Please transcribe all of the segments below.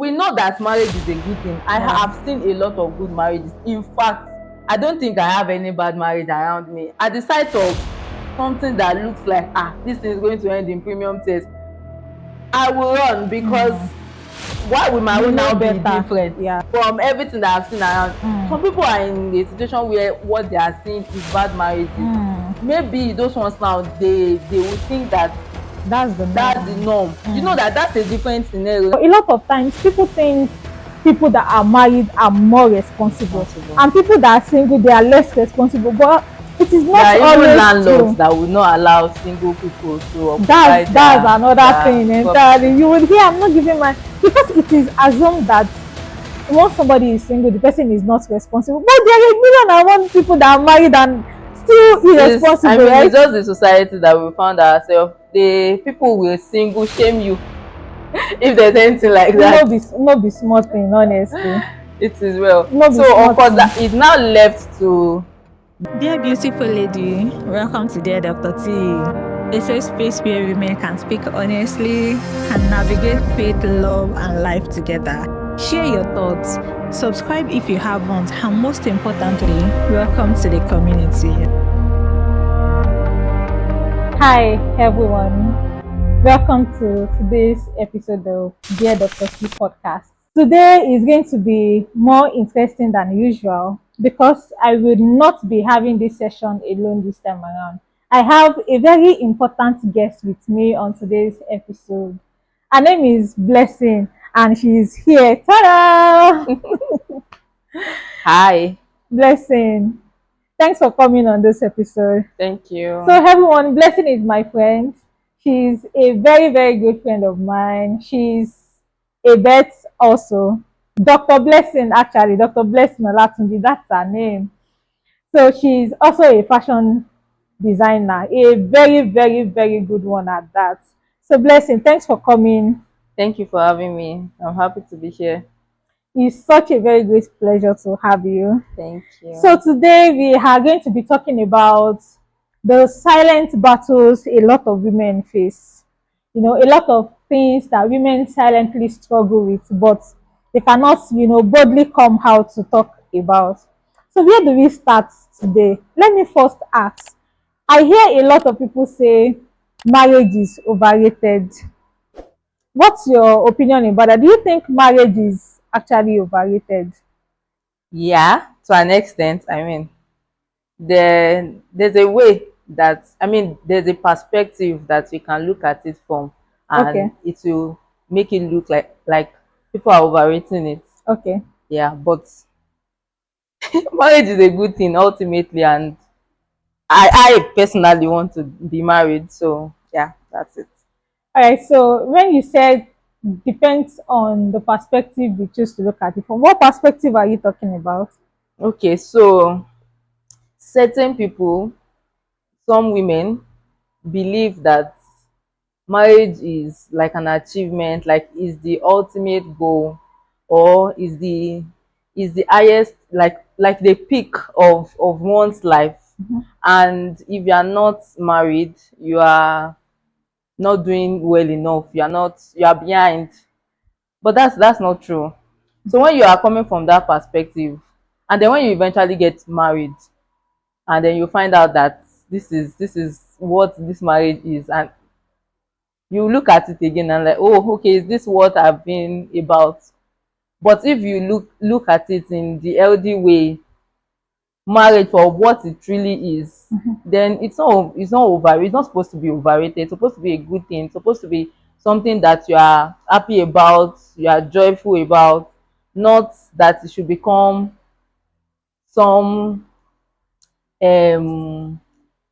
we know that marriage is a good thing. I have seen a lot of good marriages. In fact, I don't think I have any bad marriage around me. At the sight of something that looks like this thing is going to end in premium test, I will run, because why would my own now be different from everything that I've seen around? Some people are in a situation where what they are seeing is bad marriages. Maybe those ones now, they will think that that's the norm. You know that's a different scenario. A lot of times people think people that are married are more responsible, and people that are single, they are less responsible, but it is not there are always even landlords true. that will not allow single people to occupy That's another thing entirely. property. You would hear, I'm not giving my, because it is assumed that once somebody is single, the person is not responsible. But there are a million and one people that are married and still irresponsible, right? It's just the society that we found ourselves. The people will single shame you if there's anything like that. No be small thing, honestly. It is well. No be So of course thing. that is now left to. Dear beautiful lady, welcome to Dear Dr. T, a safe space where women can speak honestly and navigate faith, love, and life together. Share your thoughts, subscribe if you haven't, and most importantly, welcome to the community. Hi everyone, welcome to today's episode of Dear Dr. T podcast. Today is going to be more interesting than usual because I will not be having this session alone this time around. I have a very important guest with me on today's episode. Her name is Blessing and she is here. Ta-da! Hi. Blessing, thanks for coming on this episode. Thank you. So everyone, Blessing is my friend. She's a very, very good friend of mine. She's a vet also. Dr. Blessing, actually, Dr. Blessing Olatunji, that's her name. So she's also a fashion designer, a very, very, very good one at that. So Blessing, thanks for coming. Thank you for having me. I'm happy to be here. It's such a very great pleasure to have you. Thank you. So today we are going to be talking about the silent battles a lot of women face. You know, a lot of things that women silently struggle with, but they cannot, boldly come out to talk about. So where do we start today? Let me first ask. I hear a lot of people say marriage is overrated. What's your opinion about that? Do you think marriage is actually overrated? Yeah, to an extent. I mean, there's a way that, there's a perspective that you can look at it from, and it will make it look like people are overrating it. Okay. Yeah, but marriage is a good thing ultimately, and I personally want to be married, so yeah, that's it. All right. So when you said depends on the perspective you choose to look at it from, what perspective are you talking about? Okay, so certain people, some women, believe that marriage is like an achievement, like is the ultimate goal, or is the highest, like the peak of one's life. And if you are not married, you are not doing well enough, you are behind. But that's not true. So when you are coming from that perspective, and then when you eventually get married, and then you find out that this is what this marriage is, and you look at it again and like, oh, okay, is this what I've been about? But if you look at it in the healthy way, marriage for what it really is, then it's not supposed to be overrated. It's supposed to be a good thing. It's supposed to be something that you are happy about, you are joyful about, not that it should become some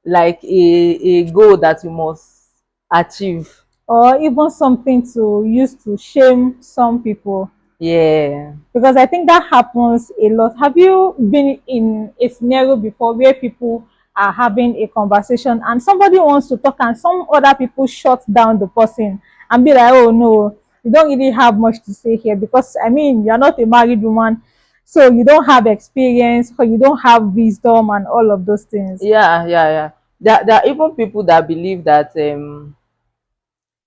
like a goal that you must achieve. Or even something to use to shame some people? Yeah. Because I think that happens a lot. Have you been in a scenario before where people are having a conversation and somebody wants to talk and some other people shut down the person and be like, oh no, you don't really have much to say here because I mean you're not a married woman, so you don't have experience or you don't have wisdom and all of those things? Yeah. There are even people that believe that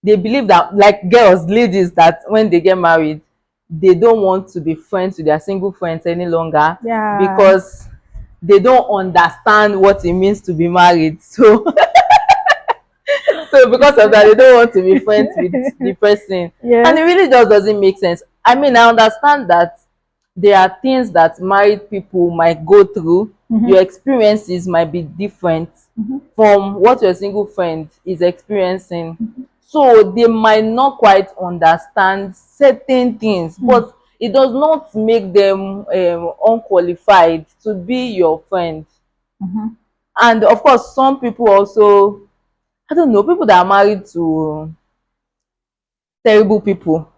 they believe that, like girls, ladies, that when they get married, they don't want to be friends with their single friends any longer Yeah. because they don't understand what it means to be married. So so because of that, they don't want to be friends with the person. And Yes. it really just doesn't make sense. I mean, I understand that there are things that married people might go through. Your experiences might be different from what your single friend is experiencing. So they might not quite understand certain things, but it does not make them unqualified to be your friend. And of course, some people also, I don't know, people that are married to terrible people,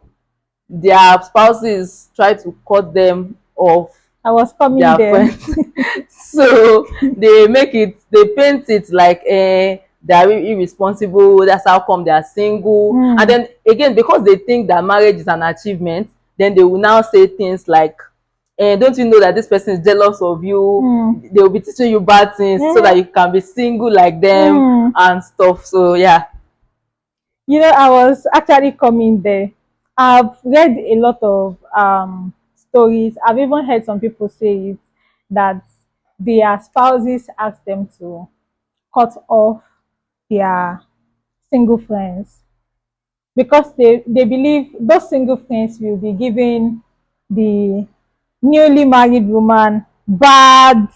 their spouses try to cut them off I was coming their there. friends. So they paint it like they are irresponsible, that's how come they are single. And then again, because they think that marriage is an achievement, then they will now say things like, don't you know that this person is jealous of you? They will be teaching you bad things so that you can be single like them and stuff. So yeah. You know, I was actually coming there. I've read a lot of stories. I've even heard some people say it that their spouses ask them to cut off their single friends because they believe those single friends will be giving the newly married woman bad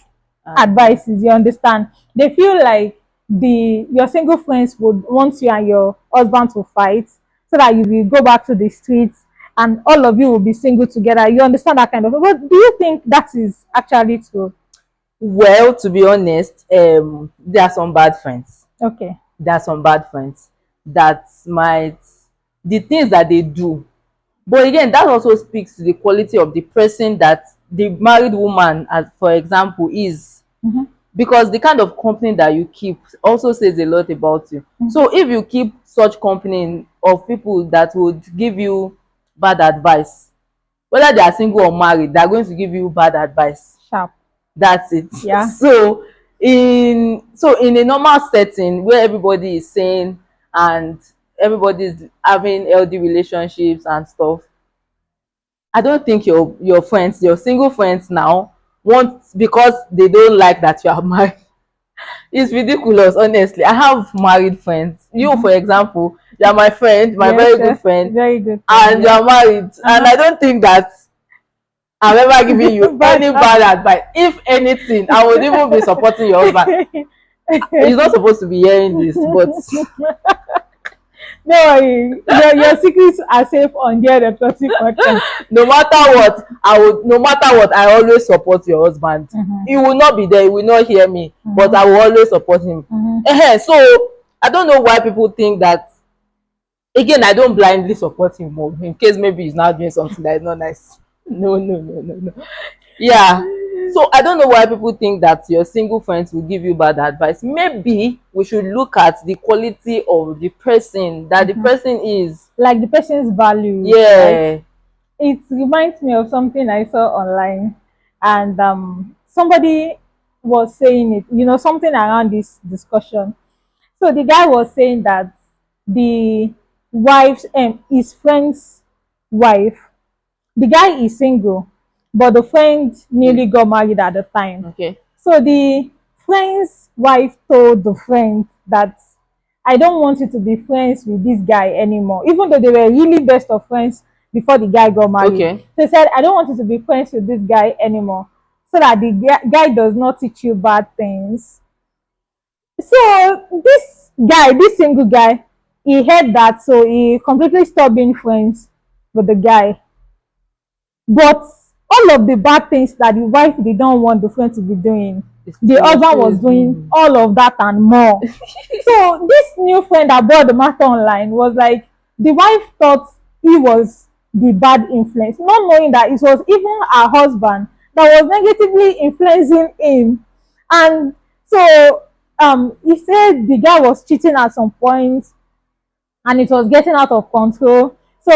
advices. You understand? They feel like the your single friends would want you and your husband to fight so that you will go back to the streets and all of you will be single together. You understand that kind of? But do you think that is actually true? Well, to be honest, there are some bad friends. Okay. There are some bad friends that might, the things that they do. But again, that also speaks to the quality of the person that the married woman, as for example, is. Because the kind of company that you keep also says a lot about you. So if you keep such company of people that would give you bad advice, whether they are single or married, they are going to give you bad advice. Sharp. That's it. Yeah. So in a normal setting where everybody is sane and everybody is having healthy relationships and stuff, I don't think your friends, your single friends now, want, because they don't like that you are married. It's ridiculous, honestly. I have married friends. You, for example, you are my friend, my Yes, very good friend, very good friend, and you yeah. are married. And I don't think that I'm ever giving you But any bad advice. If anything, I would even be supporting your husband. He's not supposed to be hearing this, but no worry, your secrets are safe on the other toxic podcast. no matter what, no matter what, I always support your husband. He will not be there, he will not hear me, but I will always support him. So I don't know why people think that. Again, I don't blindly support him more in case maybe he's not doing something that is not nice. No, no, no, no, no. Yeah. So I don't know why people think that your single friends will give you bad advice. Maybe we should look at the quality of the person that the person is. Like the person's values, right? Yeah. It reminds me of something I saw online, and somebody was saying it, you know, something around this discussion. So the guy was saying that the wife's his friend's wife, the guy is single, but the friend newly got married at the time. Okay. So the friend's wife told the friend that I don't want you to be friends with this guy anymore, even though they were really best of friends before the guy got married. Okay. They said, I don't want you to be friends with this guy anymore so that the guy does not teach you bad things. So this guy, this single guy, he heard that, so he completely stopped being friends with the guy. But all of the bad things that the wife did not want the friend to be doing, the husband was doing all of that and more. So this new friend that brought the matter online was like, the wife thought he was the bad influence, not knowing that it was even her husband that was negatively influencing him. And so he said the guy was cheating at some point and it was getting out of control. So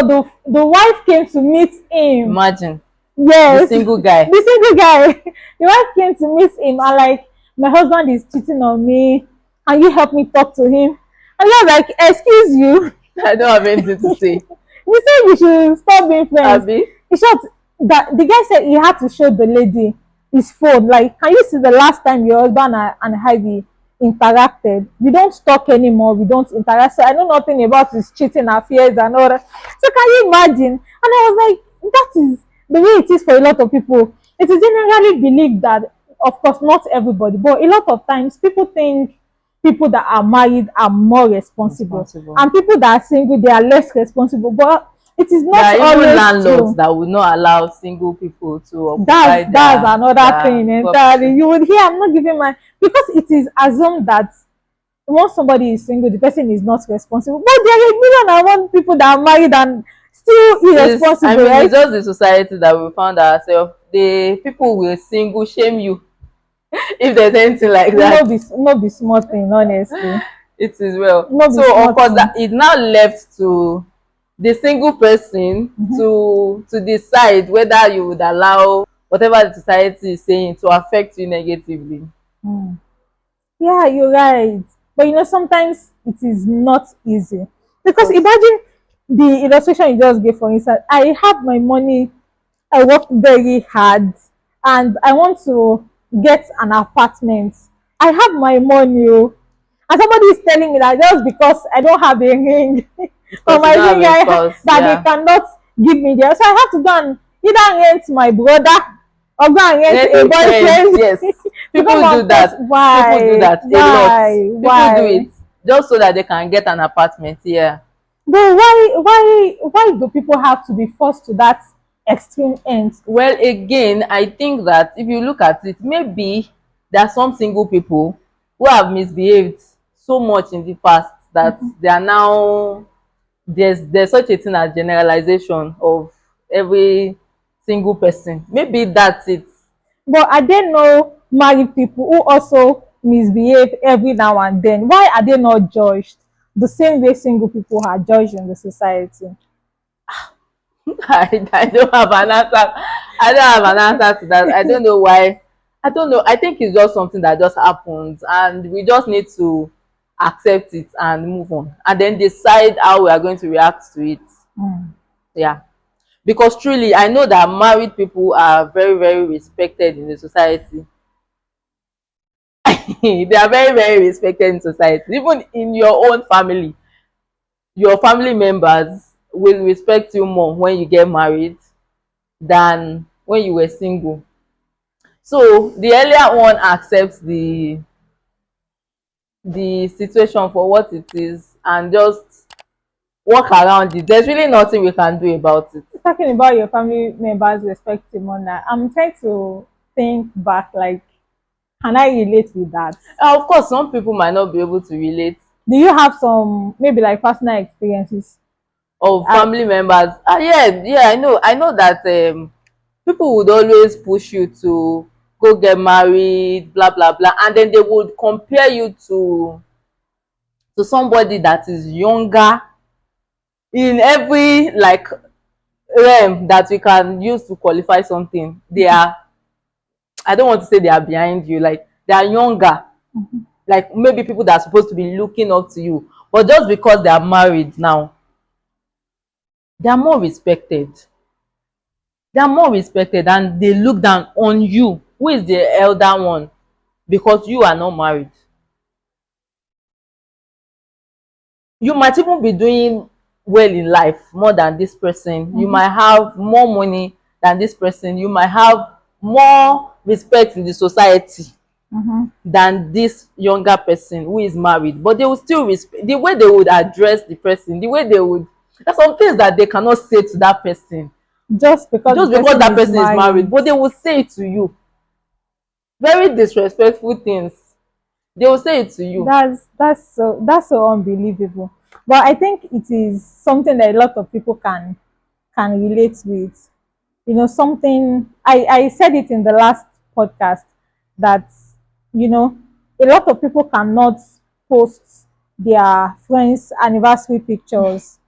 the wife came to meet him. Imagine. Yes. The single guy. The single guy. The wife came to meet him and like, my husband is cheating on me. Can you help me talk to him? And he was like, excuse you. I don't have anything to say. he said we should stop being friends. Abi? In short, that the guy said he had to show the lady his phone. Like, can you see the last time your husband and Heidi interacted? We don't talk anymore. We don't interact. So I know nothing about his cheating affairs and all that. So can you imagine? And I was like, that is the way it is for a lot of people. It is generally believed that, of course, not everybody, but a lot of times people think people that are married are more responsible, Responsible. and people that are single, they are less responsible. But it is There not are even always landlords true. that would not allow single people to That's occupy that's another their thing entirely. property. You would hear, I'm not giving my, because it is assumed that once somebody is single, the person is not responsible. But there are a million and one people that are married and still It's, I irresponsible, mean, it's right? just the society that we found ourselves. The people will single shame you if there's anything like No that. be no be small thing, honestly. It is well. No be So of small course that thing. it now left to the single person to decide whether you would allow whatever the society is saying to affect you negatively. Mm. Yeah, you're right. But sometimes it is not easy. Of Because course. imagine the illustration you just gave, for instance. I have my money, I work very hard, and I want to get an apartment. I have my money, oh, and somebody is telling me that just because I don't have a ring or Because you my don't have ring a spouse, that they yeah. cannot give me there. So I have to go and either rent my brother or go and rent a Any friends, boyfriend yes. to come People do and post. that. People do Why? that a lot. Why? People do Why? it just so that they can get an apartment. Yeah. But why do people have to be forced to that extreme end? Well, again, I think that if you look at it, maybe there are some single people who have misbehaved so much in the past that they are now there's such a thing as generalization of every single person. Maybe that's it. But are there no married people who also misbehave every now and then? Why are they not judged the same way single people are judged in the society? I don't have an answer. I don't have an answer to that. I don't know why. I don't know. I think it's just something that just happens, and we just need to accept it and move on, and then decide how we are going to react to it. Mm. Yeah, because truly, I know that married people are very, very respected in the society. They are very, very respected in society. Even in your own family, your family members will respect you more when you get married than when you were single. So the earlier one accepts the situation for what it is and just work around it. There's really nothing we can do about it. Talking about your family members respecting Mona, I'm trying to think back, like, can I relate with that? Of course, some people might not be able to relate. Do you have some maybe like personal experiences? Of I, family members, yeah, I know that people would always push you to go get married, blah blah blah, and then they would compare you to somebody that is younger in every like realm that we can use to qualify something. They are, I don't want to say they are behind you, like they are younger, like maybe people that are supposed to be looking up to you, but just because they are married now, they are more respected. They are more respected and they look down on you, who is the elder one, because you are not married. You might even be doing well in life more than this person. You might have more money than this person. You might have more respect in the society mhm. than this younger person who is married. But they will still respect the way they would address the person, the way they would. There's some things that they cannot say to that person Just because the just because person that is person is married, married. but they will say it to you. Very disrespectful things. They will say it to you. That's so unbelievable. But I think it is something that a lot of people can relate with. Something I said it in the last podcast that you know a lot of people cannot post their friends' anniversary pictures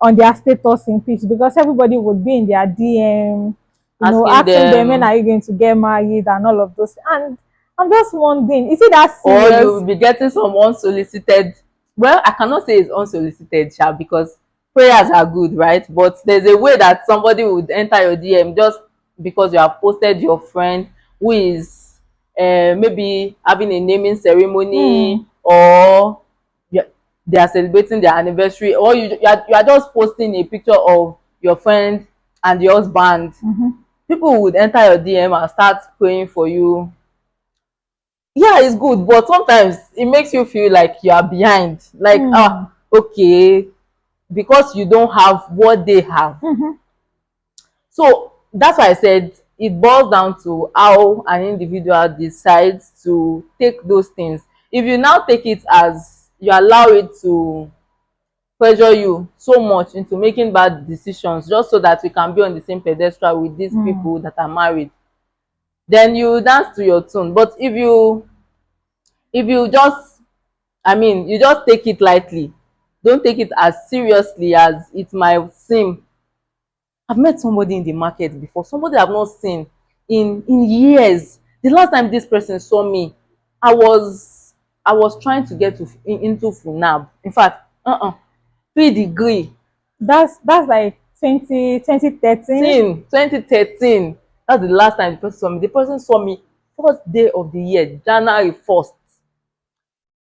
on their status in peace because everybody would be in their DM, Asking asking them when them, are you going to get married and all of those. And I'm just wondering, is it that or you serious? will be getting some unsolicited. Well, I cannot say it's unsolicited, sha, because prayers are good, right? But there's a way that somebody would enter your DM just because you have posted your friend who is maybe having a naming ceremony, Mm. or you- they are celebrating their anniversary, or you are just posting a picture of your friend and your husband. People would enter your DM and start praying for you. Yeah, it's good, but sometimes it makes you feel like you are behind, like, Mm. okay, because you don't have what they have. So that's why I said it boils down to how an individual decides to take those things. If you now take it as you allow it to pressure you so much into making bad decisions just so that you can be on the same pedestal with these Mm. people that are married, then you dance to your tune. But if you just, I mean, you just take it lightly, don't take it as seriously as it might seem. I've met somebody in the market before, somebody I've not seen in years. The last time this person saw me, I was I was trying to get into FUNAB. In fact, 3 degree. That's like 2013. 2013. That's the last time the person saw me. The person saw me first day of the year, January 1st.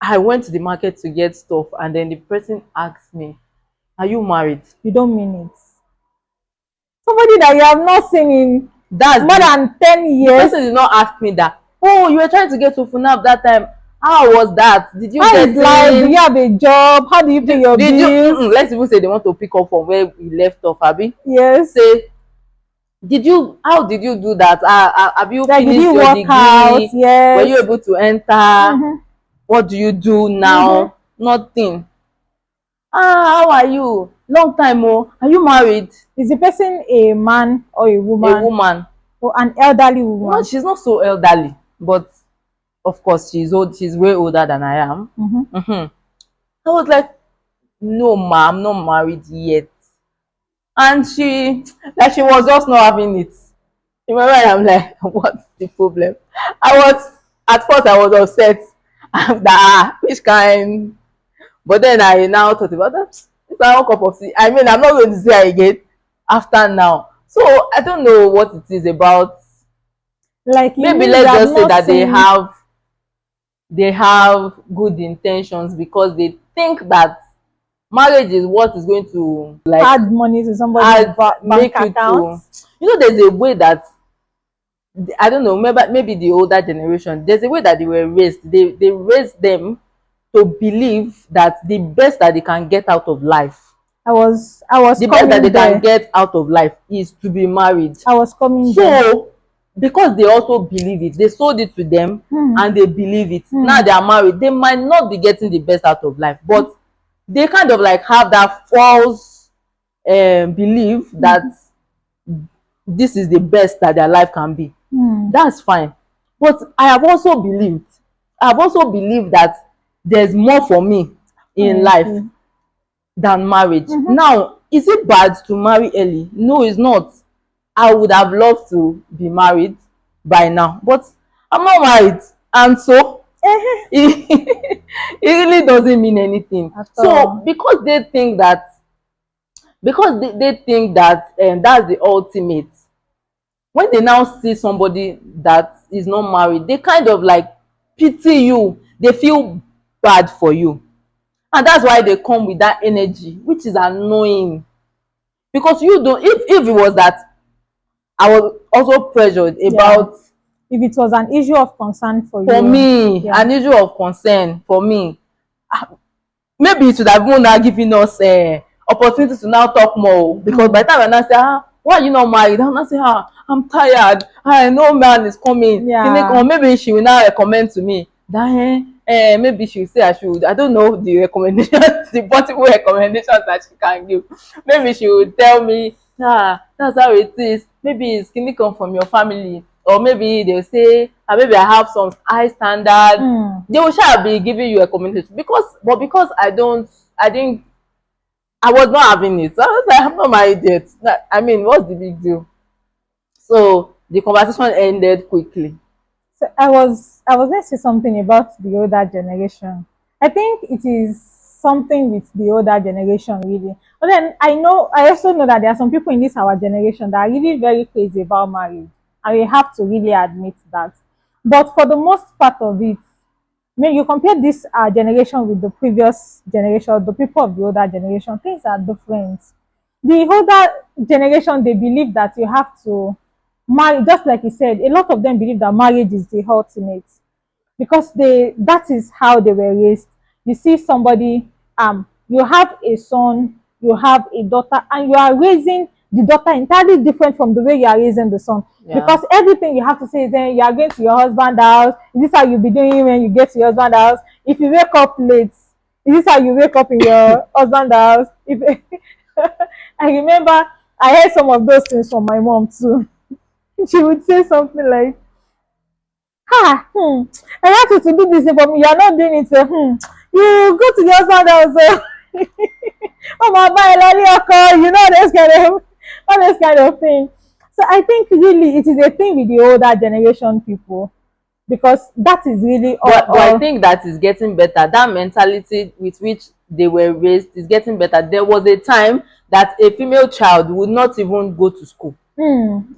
I went to the market to get stuff, and then the person asked me, "Are you married?" You don't mean it. Somebody that you have not seen in That's more than 10 the years. person did not ask me that. Oh, you were trying to get to FUNAB that time. How was that? Did you How get is life? Do you in? have a job? How do you pay your Did you? bills? Let's even say they want to pick up from where we left off, Abi. Yes. Say, did you? How did you do that? Have you Like, did finished you your work out? degree? Were you Yes. able to enter? Mm-hmm. What do you do Mm-hmm. now? Nothing. How are you? Long time, oh. Are you married? Is the person a man or a A woman woman. or an elderly No, woman? she's not so elderly, but of course she's old. She's way older than I am. Mm-hmm. I was like, no, ma, I'm not married yet. And she was just not having it. Remember, I'm like, what's the problem? At first, I was upset. That, which kind? But then I now thought about that. It's a cup of tea. I mean, I'm not going to see her again after now. So I don't know what it is about. Like, you Maybe mean you let's have just say not that seen they have good intentions because they think that marriage is what is going to like add money to somebody's add bank make you account? to, there's a way that, I don't know, maybe the older generation, there's a way that they were raised. They raised them to believe that the best that they can get out of life, I was the best that they coming can there. get out of life is to be married. I was coming there. So because they also believe it, they sold it to them, Hmm. and they believe it. Now Hmm. they are married, they might not be getting the best out of life, but they kind of like have that false belief that this is the best that their life can be. Hmm. That's fine. But I have also believed that there's more for me in life Honestly. than marriage. Mm-hmm. Now, is it bad to marry early? No, it's not. I would have loved to be married by now, but I'm not married, and so it, it really doesn't mean anything. At So all. because they think that that's the ultimate. When they now see somebody that is not married, they kind of like pity you. They feel bad for you, and that's why they come with that energy, which is annoying. Because you don't, if it was that I was also pressured Yeah. about, If it was an issue of concern for for you, me, yeah. an issue of concern for me, maybe it should have even now given us opportunity to now talk more. Because by the time I now say, why are you not married? I'll now say, I'm tired. I know man is coming. Yeah. Or maybe she will now recommend to me that maybe she will say I don't know the recommendations, the possible recommendations that she can give. Maybe she will tell me, that's how it is. Maybe it's can come from your family. Or maybe they'll say, maybe I have some high standards. Hmm. They will shall be giving you a recommendation, because I was not having it. So I was like, I'm not married yet. I mean, what's the big deal? So the conversation ended quickly. So I was going to say something about the older generation. I think it is. something with the older generation really. But then I also know that there are some people in this our generation that are really very crazy about marriage, and we have to really admit that. But for the most part of it, when you compare this generation with the previous generation, the people of the older generation, things are different. The older generation, they believe that you have to marry, just like you said, a lot of them believe that marriage is the ultimate, because that is how they were raised. You see somebody, you have a son, you have a daughter, and you are raising the daughter entirely different from the way you are raising the son. Yeah. Because everything you have to say is, then you are going to your husband's house. Is this how you'll be doing when you get to your husband's house? If you wake up late, is this how you wake up in your husband's house? If I remember I heard some of those things from my mom too. She would say something like, I asked you to do this thing for me, you are not doing it. You go to your husband house. Oh my God, you know this kind of all this kind of thing. So I think really it is a thing with the older generation people, because that is really But I think that is getting better. That mentality with which they were raised is getting better. There was a time that a female child would not even go to school,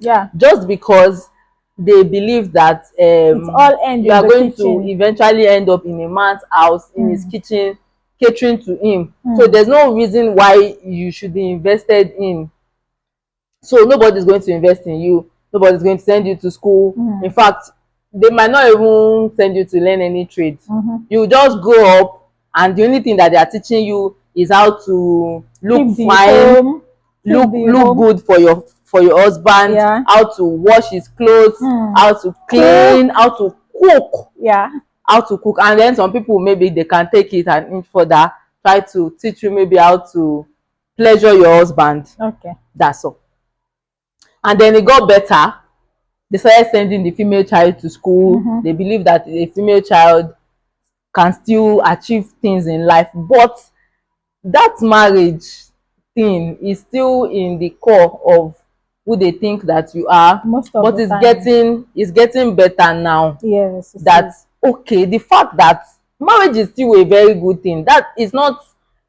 yeah, just because they believe that it's all end you in are the going to kitchen. eventually end up in a man's house, in his kitchen, catering to him. So there's no reason why you should be invested in. So nobody's going to invest in you. Nobody's going to send you to school. In fact, they might not even send you to learn any trade. You just grow up, and the only thing that they are teaching you is how to look Keep the fine, home, keep the look home. good for your husband, Yeah. how to wash his clothes, how to clean, how to cook, Yeah. and then some people, maybe they can take it an inch further, try to teach you maybe how to pleasure your husband. Okay. That's all. And then it got better. They started sending the female child to school. They believe that a female child can still achieve things in life, but that marriage thing is still in the core of who they think that you are. Most of But the time. it's getting better now. Yes. That okay, the fact that marriage is still a very good thing, that is not,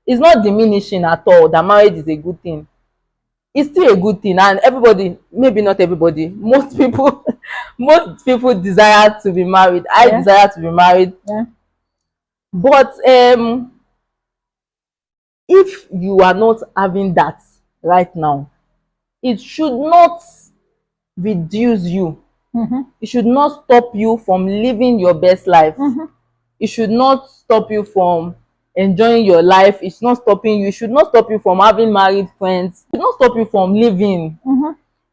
is not diminishing at all, that marriage is a good thing. It's still a good thing, and everybody, maybe not everybody, most people most people desire to be married. I Yeah. desire to be married. Yeah. But if you are not having that right now, it should not reduce you. It should not stop you from living your best life. It should not stop you from enjoying your life. It's not stopping you. It should not stop you from having married friends. It should not stop you from living.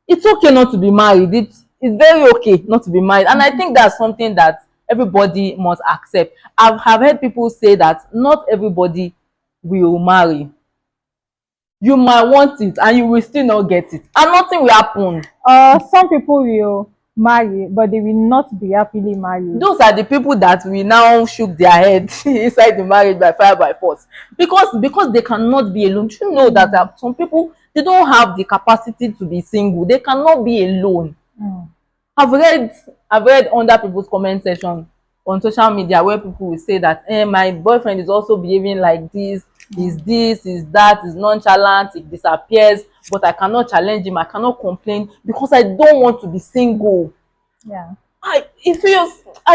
It's okay not to be married. It's very okay not to be married. And I think that's something that everybody must accept. Have heard people say that not everybody will marry. You might want it and you will still not get it, and nothing will happen. Some people will marry, but they will not be happily married. Those are the people that will now shook their head inside the marriage by fire by force, because they cannot be alone. You know that some people, they don't have the capacity to be single. They cannot be alone. I've read under people's comment section on social media where people will say that my boyfriend is also behaving like this, is that, is nonchalant, he disappears, but I cannot challenge him, I cannot complain because I don't want to be single. Yeah. I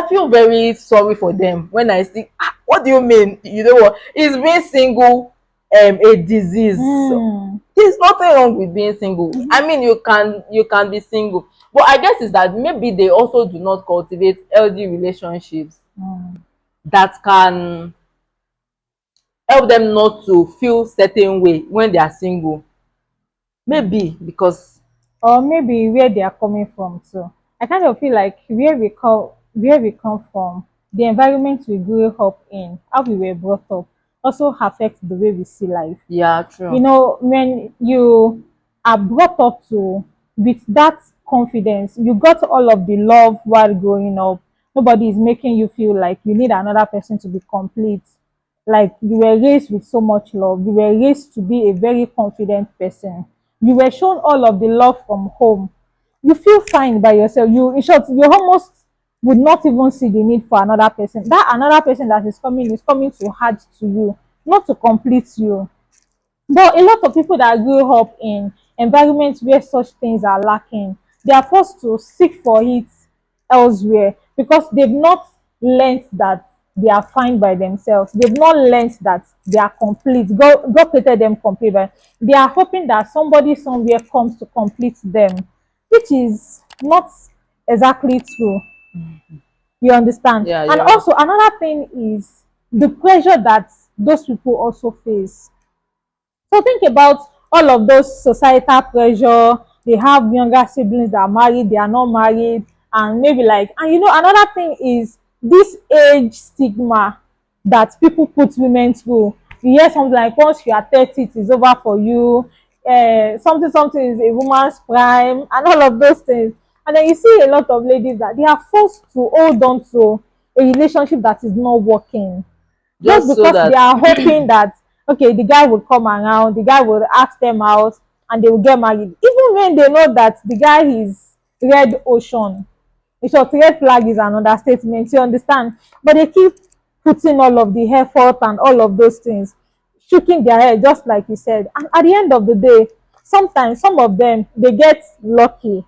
feel very sorry for them when I see, what do you mean, you know what, is being single a disease? There's nothing wrong with being single. I mean, you can be single, but I guess it's that maybe they also do not cultivate healthy relationships that can help them not to feel certain way when they are single. Maybe because Or maybe where they are coming from too. I kind of feel like where we come from, the environment we grew up in, how we were brought up, also affects the way we see life. yeah, true. When you are brought up to with that confidence, you got all of the love while growing up. Nobody is making you feel like you need another person to be complete. Like you were raised with so much love. You were raised to be a very confident person. You were shown all of the love from home. You feel fine by yourself. In short, you almost would not even see the need for another person. That another person that is coming to add to you. not to complete you. But a lot of people that grew up in environments where such things are lacking, they are forced to seek for it elsewhere because they've not learned that they are fine by themselves. They've not learned that they are complete. God created them complete. But they are hoping that somebody somewhere comes to complete them, which is not exactly true. You understand? Yeah, And you're right. also, another thing is the pressure that those people also face. So think about all of those societal pressure. They have younger siblings that are married, they are not married, and maybe like, and you know, another thing is this age stigma that people put women through. You hear something like once you are 30, it is over for you. Something something is a woman's prime, and all of those things. And then you see a lot of ladies that they are forced to hold on to a relationship that is not working just Just so because they that are hoping that okay, the guy will come around, the guy will ask them out, and they will get married, even when they know that the guy is red ocean. In short, red flag is an understatement, you understand? But they keep putting all of the effort and all of those things, shaking their head, just like you said. And at the end of the day, sometimes some of them they get lucky.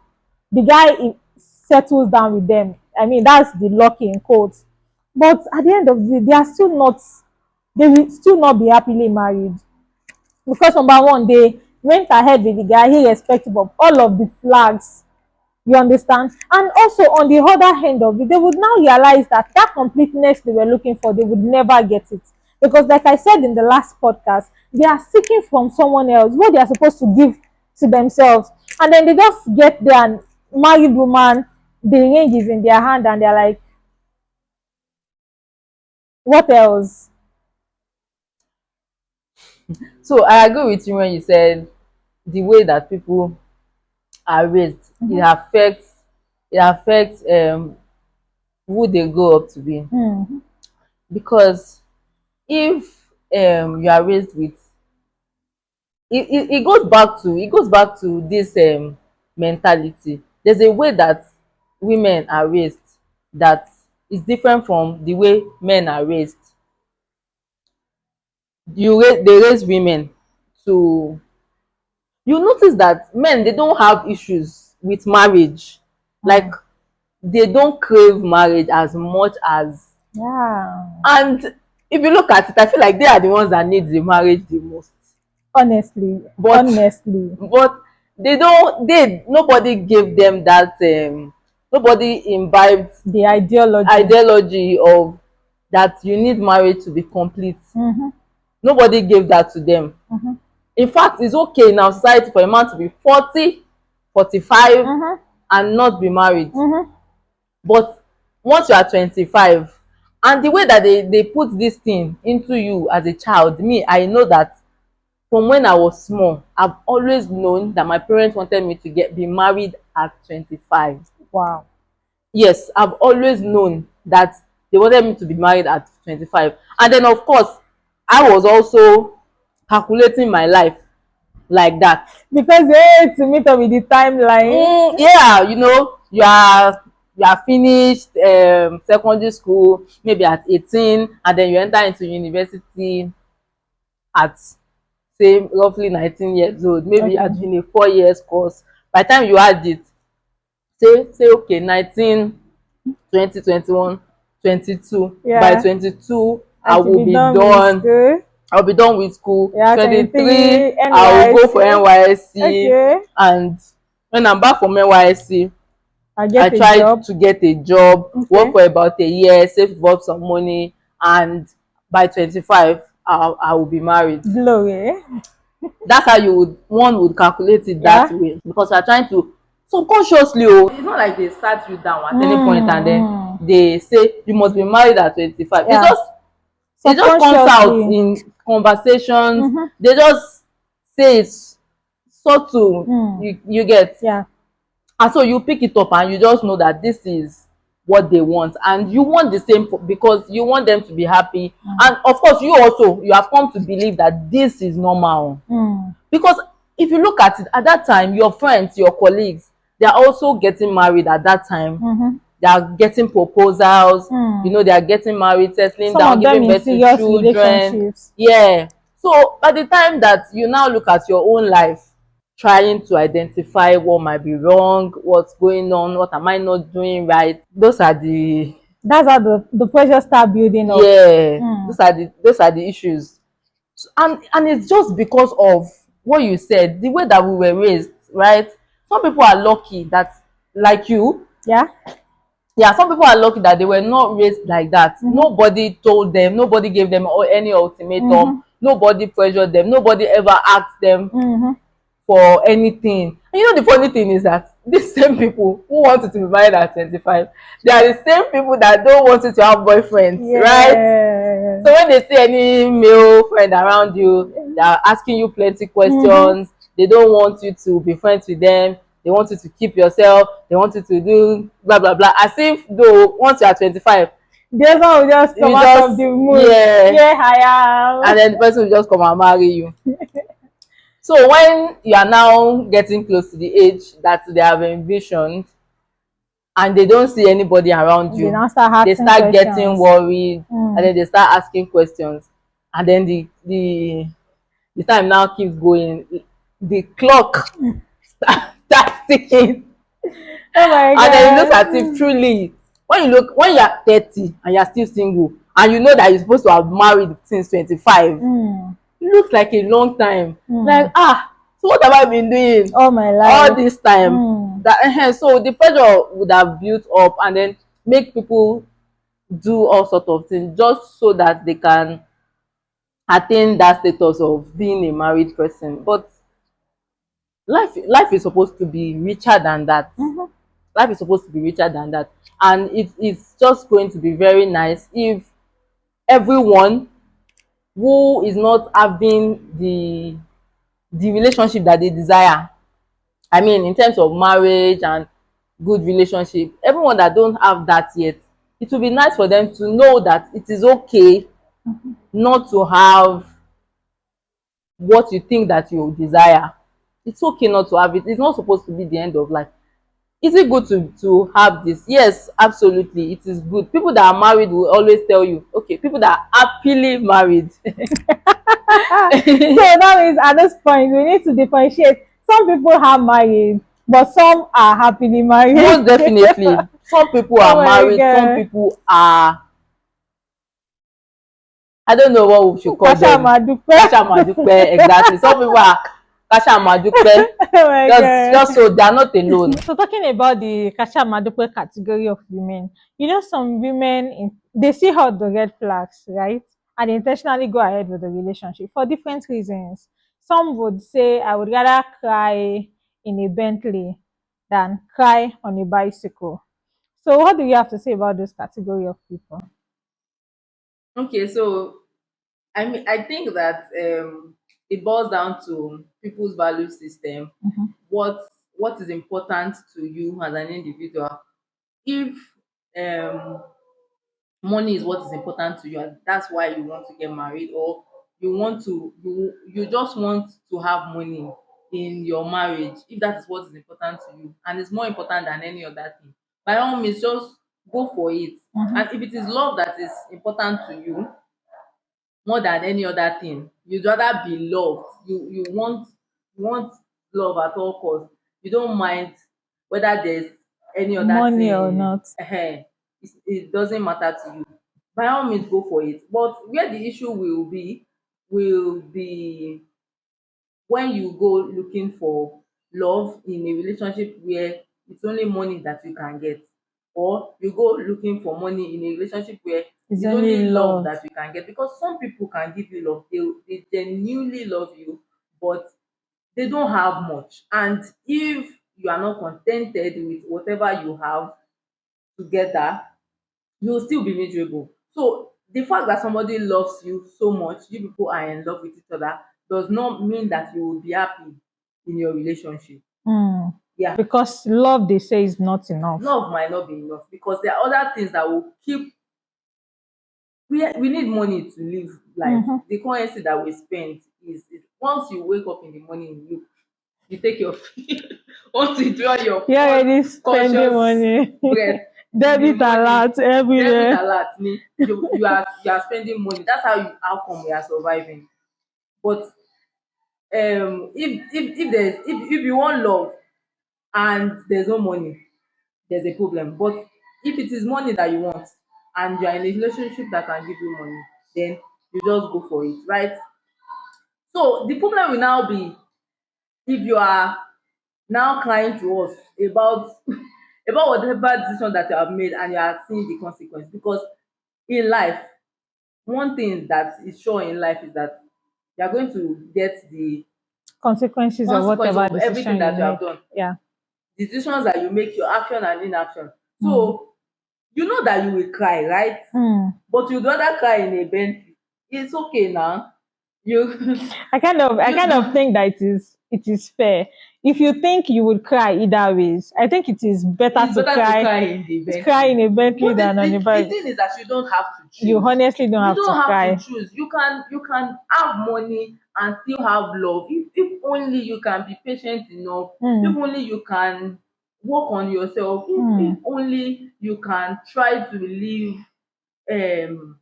The guy settles down with them. I mean, that's the lucky in quotes. But at the end of the day, they are still not, they will still not be happily married. Because number one, they went ahead with the guy irrespective of all of the flags. You understand? And also on the other hand of it, they would now realize that that completeness they were looking for, they would never get it. Because like I said in the last podcast, they are seeking from someone else what they are supposed to give to themselves. And then they just get there and married woman, the ring is in their hand and they're like, what else? so I agree with you when you said the way that people are raised, it affects who they grow up to be. Mm-hmm. Because if you are raised with it goes back to this mentality. There's a way that women are raised that is different from the way men are raised. They raise women to, you notice that men, they don't have issues with marriage. Like, Mm. they don't crave marriage as much as, Yeah. and if you look at it, I feel like they are the ones that need the marriage the most. Honestly, but honestly, but nobody gave them that, nobody imbibed the ideology. ideology of that you need marriage to be complete. Mm-hmm. Nobody gave that to them. Mm-hmm. In fact, it's okay in our society for a man to be 40, 45 Mm-hmm. and not be married. Mm-hmm. But once you are 25, and the way that they put this thing into you as a child, me, I know that from when I was small, I've always known that my parents wanted me to be married at 25. Wow. Yes, I've always known that they wanted me to be married at 25. And then of course, I was also calculating my life like that. Because they had to meet up with the timeline. Yeah, you are finished secondary school maybe at 18, and then you enter into university at, say, roughly 19 years old. Maybe you are Okay. doing a 4 years course. By the time you add it, say okay, 19, 20, 21, 22. By Yeah. 22 I I should will be be done with done. school. I'll be done with school. Yeah, 23 23 I will go for NYC. NYSC. Okay. And when I'm back from NYSC, I I get a try job. to get a job, work Okay. for about a year, save up some money, and by 25 I will be married. Glory. That's how one would calculate it that Yeah. way, because you are trying to subconsciously, it's not like they start you down at any point and then Mm. they say you must be married at 25. It Yeah. just it just comes out Subconsciously. in conversations. Mm-hmm. They just say it's subtle. Mm. You get. Yeah. And so you pick it up and you just know that this is what they want, and you want the same because you want them to be happy. And of course, you have come to believe that this is normal. Mm. Because if you look at it, at that time, your friends, your colleagues, they are also getting married at that time. Mm-hmm. they are getting proposals, Hmm. they are getting married, settling Some down, of them giving in birth to serious children. relationships. Yeah. So by the time that you now look at your own life, trying to identify what might be wrong, what's going on, what am I not doing right, those are the That's how the pressure start building up. yeah, Hmm. those are the issues. And it's just because of what you said, the way that we were raised, right? Some people are lucky that, like you, Yeah. yeah, some people are lucky that they were not raised like that. Mm-hmm. Nobody told them, nobody gave them any ultimatum, Mm-hmm. nobody pressured them, nobody ever asked them Mm-hmm. for anything. And the funny thing is that these same people who want you to be married at 25, they are the same people that don't want you to have boyfriends, right? Yeah. So when they see any male friend around you, they are asking you plenty Mm-hmm. questions. They don't want you to be friends with them. They want you to keep yourself. They want you to do blah blah blah. As if though once you are 25, This one will just come you out of just the mood. yeah, Yeah, I and am. then the person will just come and marry you. So when you are now getting close to the age that they have envisioned, and they don't see anybody around They you, now start they asking start getting questions. worried, and Mm. then they start asking questions, and then the time now keeps going, the clock starts ticking, Oh my and then it looks as if god. truly when you are 30 and you are still single, and you know that you're supposed to have married since 25, Mm. it looks like a long time. Like, Mm. so what have I been doing All my all life. this time? Mm. That so the pressure would have built up, and then make people do all sort of things just so that they can attain that status of being a married person. But life is supposed to be richer than that. Mm-hmm. Life is supposed to be richer than that, and it's just going to be very nice if everyone who is not having the relationship that they desire, I mean in terms of marriage and good relationship, everyone that don't have that yet, it will be nice for them to know that it is okay not to have what you think that you desire. It's okay not to have it. It's not supposed to be the end of life. Is it good to have this? Yes, absolutely, it is good. People that are married will always tell you, okay, people that are happily married. So that means at this point we need to differentiate. Some people are married, but some are happily married. Most definitely, some people Oh are my married, some god. people are, I don't know what we should call Kasha them. Madupe. Kasha Madupe, exactly. Some people are Kasha Madupe, Oh my just god. so they are not alone. So talking about the Kasha Madupe category of women, some women they see all the red flags, right? And they intentionally go ahead with the relationship for different reasons. Some would say, I would rather cry in a Bentley than cry on a bicycle. So what do you have to say about this category of people? Okay, so I think that it boils down to people's value system. Mhm. What is important to you as an individual? If um money is what is important to you, and that's why you want to get married, or you just want to have money in your marriage, if that is what is important to you and it's more important than any other thing, by all means just go for it. Mhm. And if it is love that is important to you more than any other thing, you'd rather be loved, you want love at all costs, you don't mind whether there's any other Money or thing, not. it doesn't matter to you, by all means go for it. But where the issue will be when you go looking for love in a relationship where it's only money that you can get, or you go looking for money in a relationship where It's it's only only love love. that you can get. Because some people can give you love, they genuinely love you, but they don't have much, and if you are not contented with whatever you have together, you will still be miserable. So the fact that somebody loves you so much, you people are in love with each other, does not mean that you will be happy in your relationship. Mm. Yeah, Because love, they say, is not enough. love might not be enough because there are other things that will keep. We need money to live life. Mhm. The currency that we spend is once you wake up in the morning, you take your once you draw your You're first already spending conscious money. breath, in the Debit morning. alert Debit everywhere. alert me. You are spending money. That's how come we are surviving. But if you want love and there's no money, there's a problem. But if it is money that you want and you are in a relationship that can give you money, then you just go for it, right? So the problem will now be if you are now crying to us about about whatever decision that you have made and you are seeing the consequence. Because in life, one thing that is sure in life is that you are going to get the Consequences of consequence whatever of everything decision you that you make. have done. Yeah. Decisions that you make, your action and inaction. Mm. So you know that you will cry, right? Mm. But you'd rather cry in a Bentley. It's okay now. You I you kind of think that it is fair. If you think you would cry either ways, I think it is better it's to better to cry cry in the cry Bentley. in a Bentley But than on a the bike. thing is that you don't have to You choose. honestly don't You have to don't have to cry. choose. You can have money and still have love. If only you can be patient enough. If Mm. only you can work on yourself. If Mm. only you can try to live um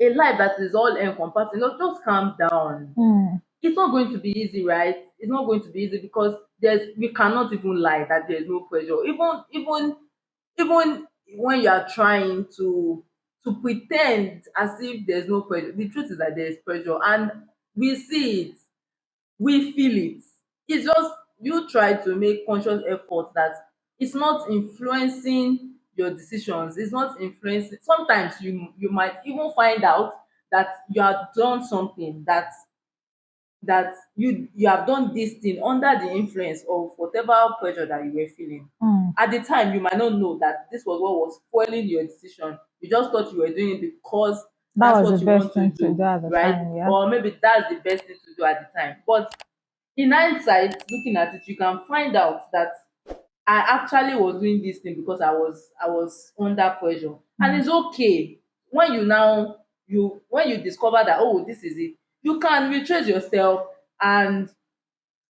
a life that is all encompassing. No, just calm down. Mm. It's not going to be easy, right? It's not going to be easy because we cannot even lie that there's no pressure. Even when you are trying to pretend as if there's no pressure, the truth is that there is pressure and we see it, we feel it. It's just you try to make conscious effort that it's not influencing your decisions. It's not influencing. Sometimes you might even find out that you have done something that you have done this thing under the influence of whatever pressure that you were feeling. Mm. At the time, you might not know that this was what was spoiling your decision. You just thought you were doing it because That that's was the what you best want to thing to do, do at the right? time, yeah. Or maybe that's the best thing to do at the time. But in hindsight, looking at it, you can find out that I actually was doing this thing because I was under pressure. And Mm. it's okay when when you discover that, oh, this is it, you can retrace yourself and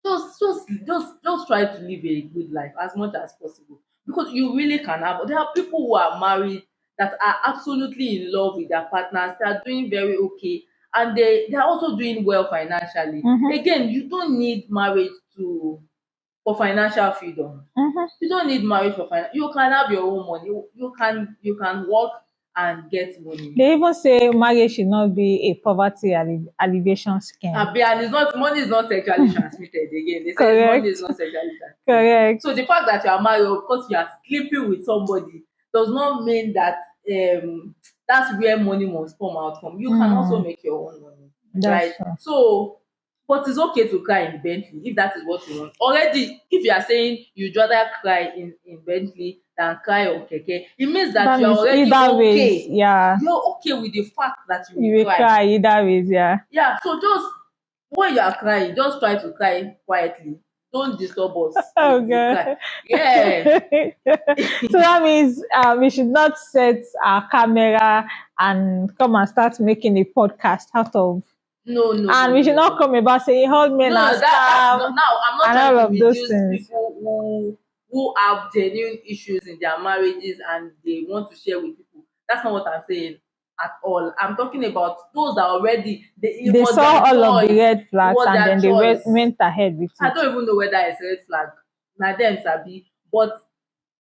just try to live a good life as much as possible, because you really can have. There are people who are married that are absolutely in love with their partners. They are doing very okay, and they are also doing well financially. Mm-hmm. Again, you don't need marriage to for financial freedom. Mm-hmm. You don't need marriage for finance. You can have your own money. You can work and get money. They even say marriage should not be a poverty alleviation scheme. And it's not, money is not sexually transmitted again. They say money is Correct. not sexually transmitted. So Correct. the fact that you are married, of course you are sleeping with somebody, does not mean that that's where money must come out from. You can also Mm. make your own money, That's right? true. So, but it's okay to cry in Bentley if that is what you want. Already, if you are saying you'd rather cry in Bentley than cry on keke, it means that That you are means already either ways, okay. yeah. You're okay with the fact that you You will will cry. cry either ways, yeah. Yeah, so just when you are crying, just try to cry quietly. Don't disturb us Oh with the god. cry. Yeah. So that means we should not set our camera and come and start making a podcast out of, No, no, no, and we no, should no, not no. come about saying all men No, are no, that no, scam now I'm not and trying all to of those reduce things. people who have genuine issues in their marriages and they want to share with people. That's not what I'm saying at all. I'm talking about those that already it They was saw their all of the choice. red It flags was and their then they choice. went ahead with I it. don't even know whether it's a red flag. Na them sabi, but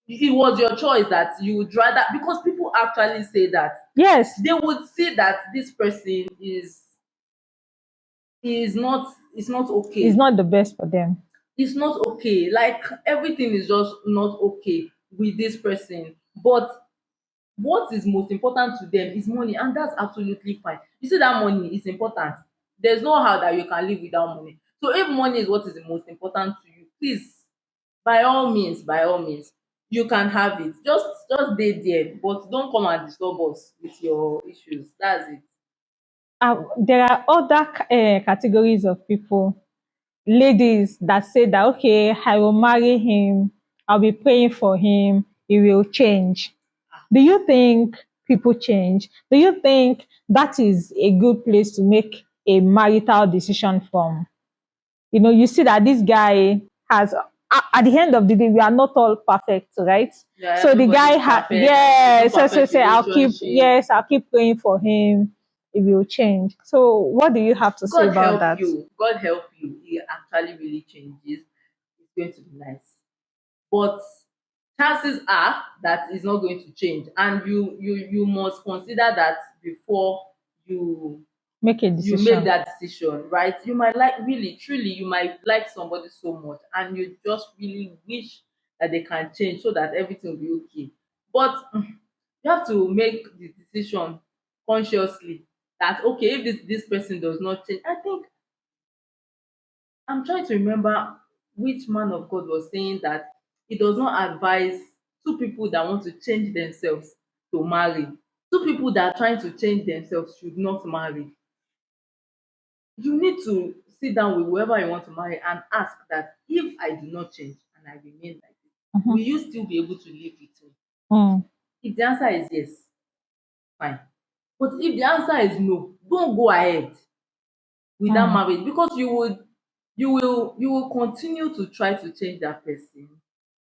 it was your choice that you would rather, because people actually say that Yes, they would say that this person is not it's okay. not the best for them. It's not okay. Like everything is just not okay with this person. But what is most important to them is money, and that's absolutely fine. You see that money is important. There's no how that you can live without money. So if money is what is the most important to you, please, by all means, you can have it. Just dey there, but don't come and disturb us with your issues. That's it. There are other categories of people, ladies that say that, okay, I will marry him, I'll be praying for him, he will change. Do you think people change? Do you think that is a good place to make a marital decision from? You know, you see that this guy has at the end of the day, we are not all perfect, right? Yeah, So the everybody guy is had, perfect. There's no yeah, so perfect say, relationship. I'll keep praying for him. It will change. So what do you have to say God about help that? you. God help you. It actually really changes. It's going to be nice. But chances are that it's not going to change. And you must consider that before you Make a you make decision. that decision, right? You might like really, truly, you might like somebody so much and you just really wish that they can change so that everything will be okay. But you have to make the decision consciously that okay, if this person does not change. I think I'm trying to remember which man of God was saying that he does not advise two people that want to change themselves to marry. Two people that are trying to change themselves should not marry. You need to sit down with whoever you want to marry and ask that if I do not change and I remain like this, will Mhm. you still be able to live with me? Mm, If the answer is yes, fine. But if the answer is no, don't go ahead with that mm, marriage because you will continue to try to change that person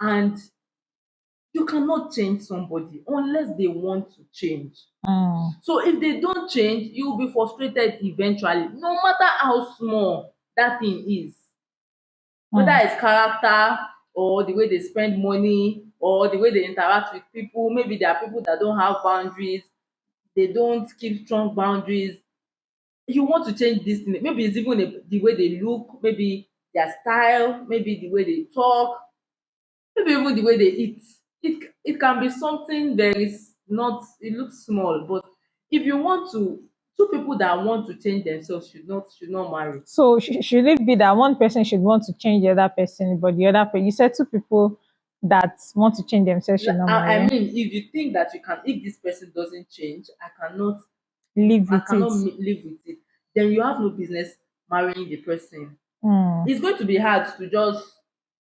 and you cannot change somebody unless they want to change. mm, So if they don't change, you will be frustrated eventually, no matter how small that thing is. Whether mm. it's character or the way they spend money or the way they interact with people. Maybe there are people that don't have boundaries, they don't keep strong boundaries. You want to change this thing. Maybe it's even the way they look, maybe their style, maybe the way they talk, maybe even the way they eat. It can be something very not it looks small, but if you want to, two people that want to change themselves should not marry. So should it be that one person should want to change the other person, but the other person, you said two people that want to change themselves should not I marry? mean, if you think that you can, if this person doesn't change, Live I with cannot it. live with it. Then you have no business marrying the person. Mm, It's going to be hard to just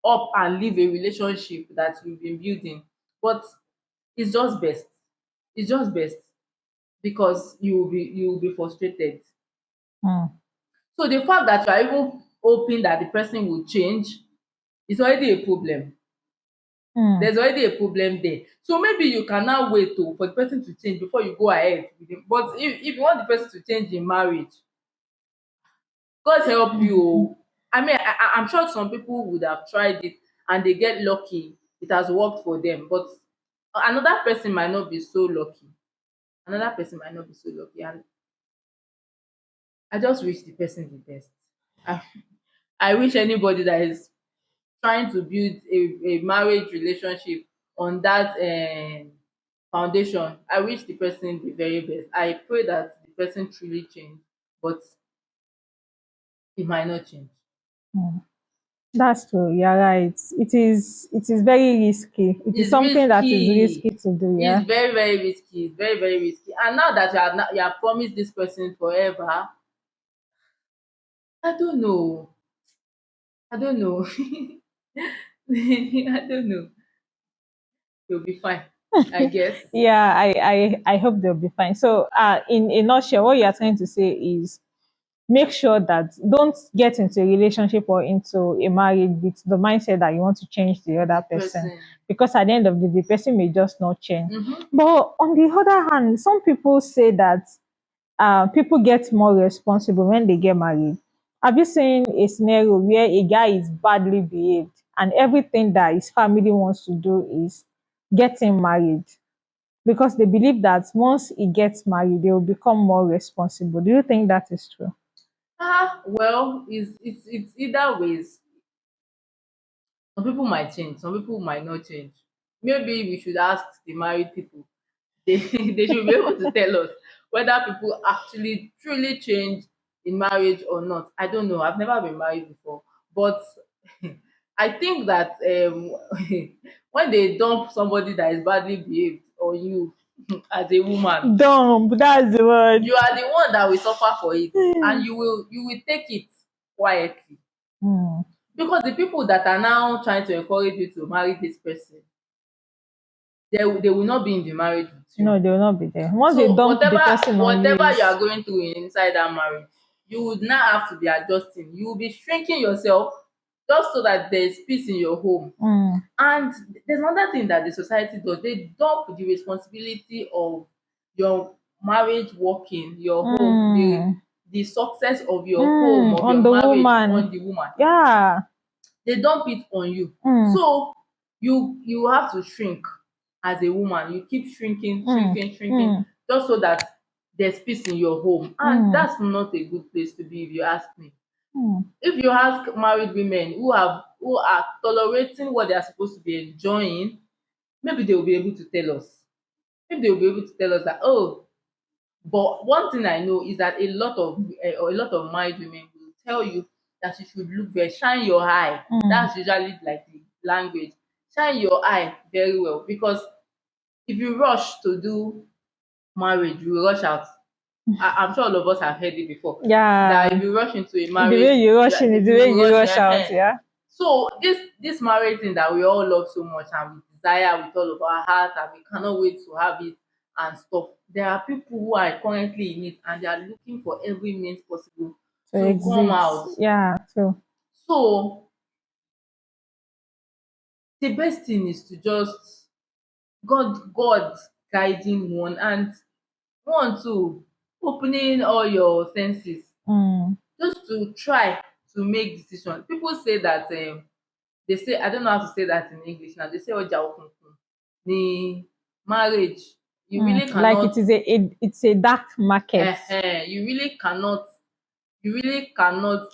up and leave a relationship that you've been building, but it's just best. It's just best because you will be frustrated. mm, So the fact that you are even hoping that the person will change is already a problem. mm. There's already a problem there. So maybe you can now wait for the person to change before you go ahead with him. But if you want the person to change in marriage, God help you. Oh. I mean, I'm sure some people would have tried it and they get lucky. It has worked for them. But another person might not be so lucky. Another person might not be so lucky. And I just wish the person the best. I, I wish anybody that is trying to build a marriage relationship on that foundation, I wish the person the very best. I pray that the person truly change, but it might not change. That's true. You're right. It is very risky. It is It's something that is risky. risky to do, yeah. It's very, very risky. It's very, very risky. And now that you have promised this person forever, I don't know. I don't know. I don't know. You'll be fine, I guess. Yeah, I hope they'll be fine. So in a nutshell, what you are trying to say is make sure that don't get into a relationship or into a marriage with the mindset that you want to change the other The person, person. because at the end of the day, the person may just not change. Mm-hmm. But on the other hand, some people say that people get more responsible when they get married. Have you seen a scenario where a guy is badly behaved and everything that his family wants to do is get him married, because they believe that once he gets married, they will become more responsible? Do you think that is true? Well, it's either ways. Some people might change, some people might not change. Maybe we should ask the married people. They they should be able to tell us whether people actually truly change in marriage or not. I don't know. I've never been married before, but I think that when they dump somebody that is badly behaved on you as a woman, Dumb, that's the word. you are the one that will suffer for it, and you will take it quietly. Hmm. Because the people that are now trying to encourage you to marry this person, they will not be in the marriage with you. No, they will not be there. Once they So dump the whatever person on you, whatever you is are going through inside that marriage, you would now have to be adjusting. You will be shrinking yourself just so that there's peace in your home. Mm. And there's another thing that the society does. They dump the responsibility of your marriage working, your home, Mm. the success of your home, Mm. of On your the marriage woman. on the woman. Yeah. They dump it on you. Mm. So you have to shrink as a woman. You keep shrinking, Mm. shrinking, shrinking, Mm. just so that there's peace in your home. And Mm. that's not a good place to be, if you ask me. Mm. If you ask married women who are tolerating what they are supposed to be enjoying, maybe they will be able to tell us. Maybe they will be able to tell us that, oh, but one thing I know is that a lot of married women will tell you that you should look very, shine your eye. Mm. That's usually like the language. Shine your eye very well, because if you rush to do marriage, you will rush out. I'm sure all of us have heard it before. That Yeah. if you rush into a The marriage, way you rush in is the you way will you rush. rush out, yeah. So this marriage thing that we all love so much and we desire with all of our heart and we cannot wait to have it and stuff. There are people who are currently in it and they are looking for every means possible To to come exit. out. Yeah, true. So the best thing is to just God guiding one, and one to opening all your senses, Mm. just to try to make decisions. People say that they say, I don't know how to say that in English now. They say ọjà òkùnkùn ni marriage. You Mm. really Like cannot it's a dark market. you really cannot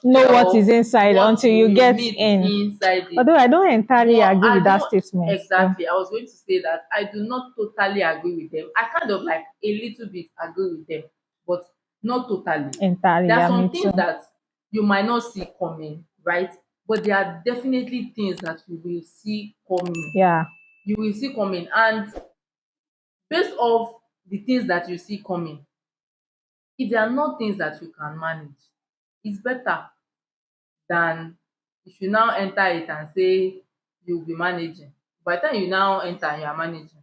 Know what is tell inside what until you you will get meet in. inside it. Although I don't entirely But agree with I that don't statement. Though. exactly. I was going to say that I do not totally agree with them. I kind of like a little bit agree with them, but not totally. Entirely, There are yeah, me some too. things that you might not see coming, right? But there are definitely things that you will see coming. Yeah. You will see coming, and based off the things that you see coming, if they are not things that you can manage, it's better than if you now enter it and say you'll be managing. By the time you now enter and you are managing,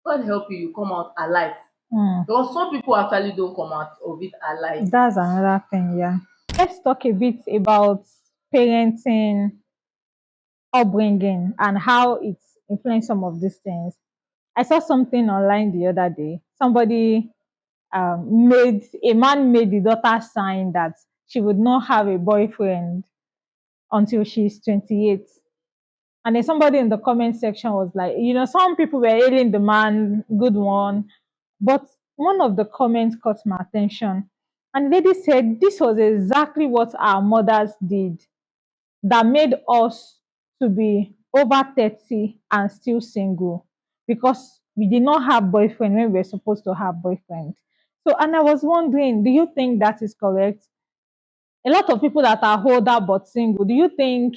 God help you, you come out alive. Mm. Because some people actually don't come out of it alive. That's another thing, yeah. Let's talk a bit about parenting, upbringing, and how it's influenced some of these things. I saw something online the other day. Somebody made a man made the daughter sign that she would not have a boyfriend until she's 28. And then somebody in the comment section was like, some people were hailing the man, good one. But one of the comments caught my attention. And the lady said this was exactly what our mothers did that made us to be over 30 and still single because we did not have boyfriend when we were supposed to have boyfriend. So, and I was wondering, do you think that is correct? A lot of people that are older but single, do you think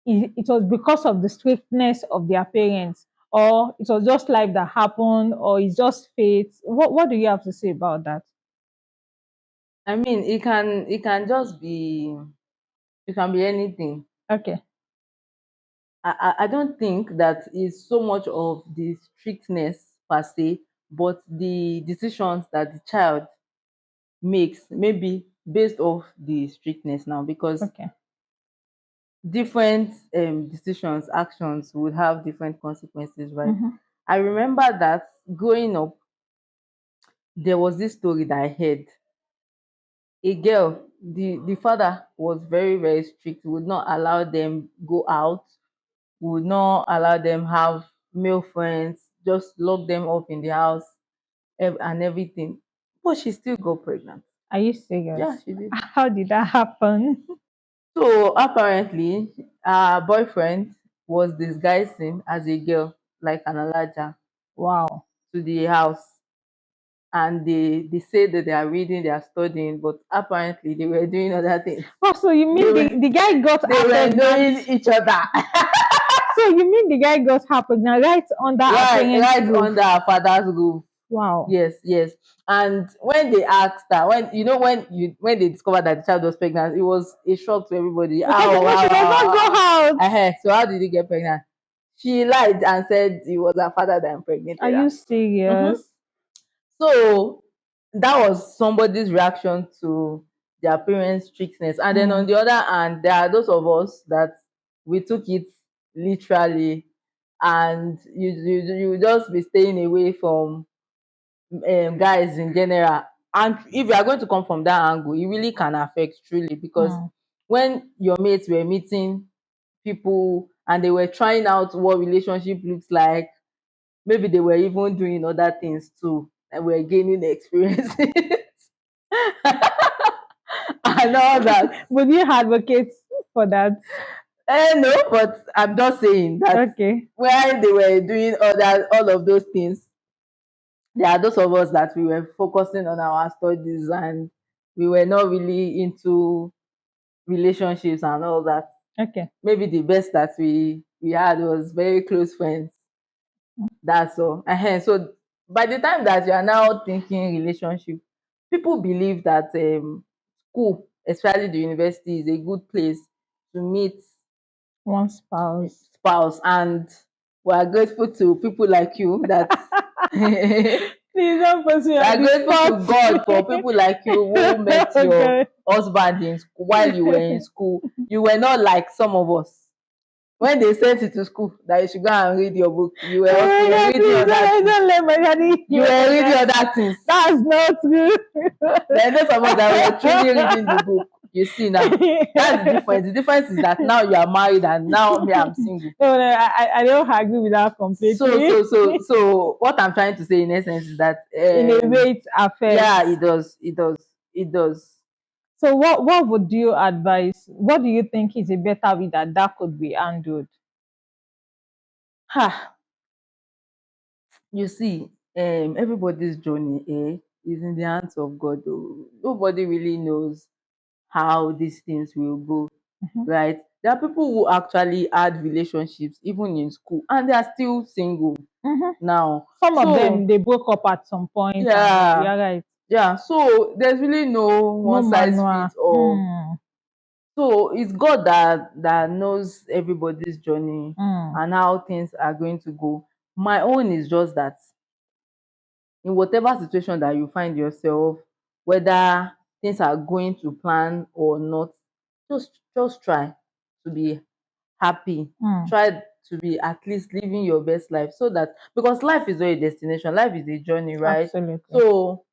it was because of the strictness of their parents, or it was just life that happened, or it's just fate? What do you have to say about that? I mean, it can just be, it can be anything. Okay. I don't think that is so much of the strictness per se, but the decisions that the child makes, maybe based off the strictness now, because Okay. different decisions, actions would have different consequences, right? Mm-hmm. I remember that growing up, there was this story that I heard. A girl, the father was very, very strict, would not allow them go out, would not allow them have male friends, just lock them up in the house and everything. But she still got pregnant. Are you Yeah, serious? she did. How did that happen? So apparently, her boyfriend was disguising as a girl, like an alaja, Wow. to the house. And they say that they are reading, they are studying, but apparently they were doing other things. Oh, so you They mean were the guy got they her were pregnant? knowing each other. So you mean the guy got her pregnant right under her parents' Right roof? under her father's roof. Wow. Yes, yes. And when they asked her, when they discovered that the child was pregnant, it was a shock to everybody. Because they know she does not go out. So how did he get pregnant? She lied and said it was her father that Are impregnated you her. Mhm. serious? So that was somebody's reaction to their parents' strictness. And then on Mm. the other hand, there are those of us that we took it literally, and you just be staying away from guys in general. And if you are going to come from that angle, it really can affect truly, because Mm. when your mates were meeting people and they were trying out what relationship looks like, maybe they were even doing other things too, and were gaining experience and all that. Would you advocate for that? No, but I'm just saying that Okay. while they were doing all of those things, there are those of us that we were focusing on our studies, and we were not really into relationships and all that. Okay. Maybe the best that we had was very close friends. That's all. So by the time that you are now thinking relationship, people believe that school, especially the university, is a good place to meet One spouse. spouse, and we are grateful to people like you that we Please don't put me are on the grateful to spot. God for people like you who met your Okay. husband in school while you were in school. You were not like some of us. When they sent you to school that you should go and read your book, you were Oh my okay God, reading please other things. don't let my daddy You hear were reading that. other things. That's not true. There are those of us that were truly reading the book. You see now, that's the difference. The difference is that now you are married and now me, I'm single. No, no, I don't agree with that So, completely. so, so, so, what I'm trying to say in essence is that, In a way, it yeah, affects. it does. So, what would you advise? What do you think is a better way that could be handled? Ha, you see, everybody's journey, is in the hands of God. Oh. Nobody really knows how these things will go, Mhm. right? There are people who actually had relationships even in school and they are still single Mhm. now. Some of them So they broke up at some point, and yeah, you're right. yeah. So there's really no No one size manual. fits all. Mm, So it's God that knows everybody's journey mm, and how things are going to go. My own is just that in whatever situation that you find yourself, whether things are going to plan or not, just try to be happy. mm. Try to be at least living your best life, so that, because life is not a destination, life is a journey, right? Absolutely. So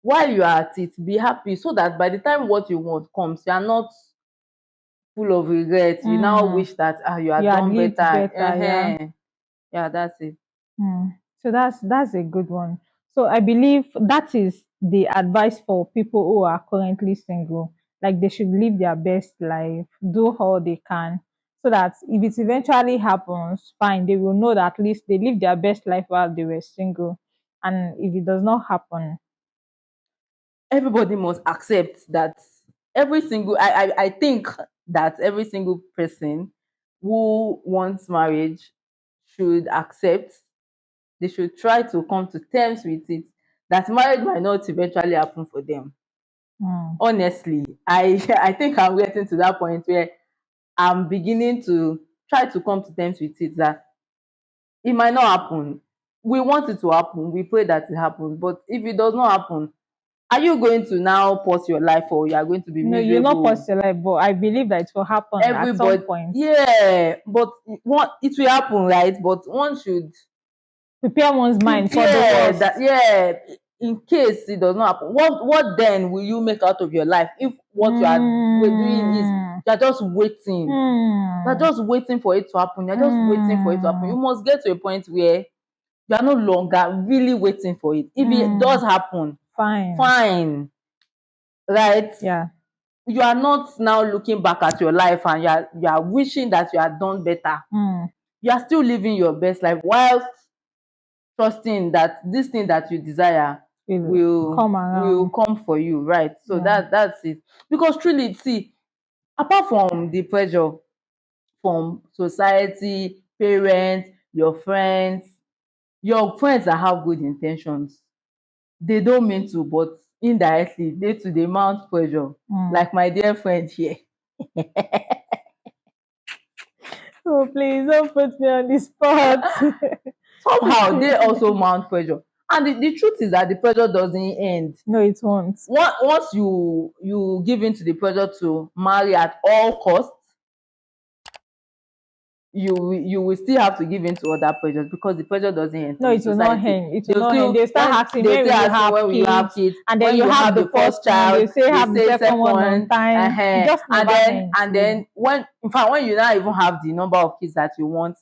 while you are at it, be happy, so that by the time what you want comes, you are not full of regrets. You now Mm. wish that you had You had done lived better. better, yeah. Yeah, that's it. So that's a good one. So I believe that is the advice for people who are currently single. Like they should live their best life, do all they can, so that if it eventually happens, fine, they will know that at least they lived their best life while they were single. And if it does not happen, Everybody must accept that every single I think that every single person who wants marriage should accept, they should try to come to terms with it, that marriage might not eventually happen for them. mm, Honestly, I think I'm getting to that point where I'm beginning to try to come to terms with it, that it might not happen. We want it to happen, we pray that it happens, but if it does not happen, are you going to now pause your life, or you are going to be no, you're not miserable? possible, but I believe that it will happen at some Everybody, point. yeah, but it will happen, right? But one should Prepare one's mind for the prepare worst. that, yeah, in case it does not happen, what then will you make out of your life if what you are doing is Mm, you're just waiting? You're mm, just waiting for it to happen. You're just waiting for it to happen. You mm, must get to a point where you are no longer really waiting for it. If it does mm. happen, Fine. fine, right? Yeah. You are not now looking back at your life and you are wishing that you had done better. Mm. You are still living your best life whilst trusting that this thing that you desire Will will come will around. come for you, right? So Yeah. that's it. Because truly, see, apart from the pressure from society, parents, your friends that have good intentions, they don't mean to, but indirectly they mount pressure, Mm. like my dear friend here. Oh, please don't put me on the spot. Somehow they also mount pressure, and the truth is that the pressure doesn't end. No, it won't. Once you give in to the pressure to marry at all costs, you will still have to give in to other pressures, because the pressure doesn't end No, from the it will not society. end. It will They'll not end. still, They start when asking they'll when still will you ask you, have when will you have kids, kids, and then when you you have have the the first first one. child, They say they have the say second one on second, time. It just and never ends. then when, in fact, when you now even have the number of kids that you want,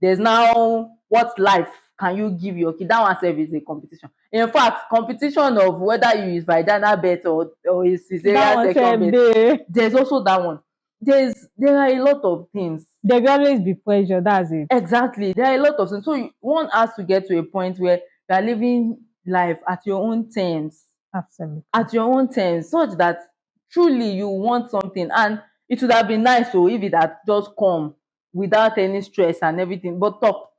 there's now, what life can you give your kid? That one self is a competition. In fact, competition of whether you use vaginal birth or a That cesarean one section said birth. There's also that one. There are a lot of things. there will always be pressure. That's it. Exactly. There are a lot of things. So one has to get to a point where you are living life at your own terms, Absolutely. at your own terms, such that truly you want something. And it would have been nice, so if it had just come without any stress and everything. But top,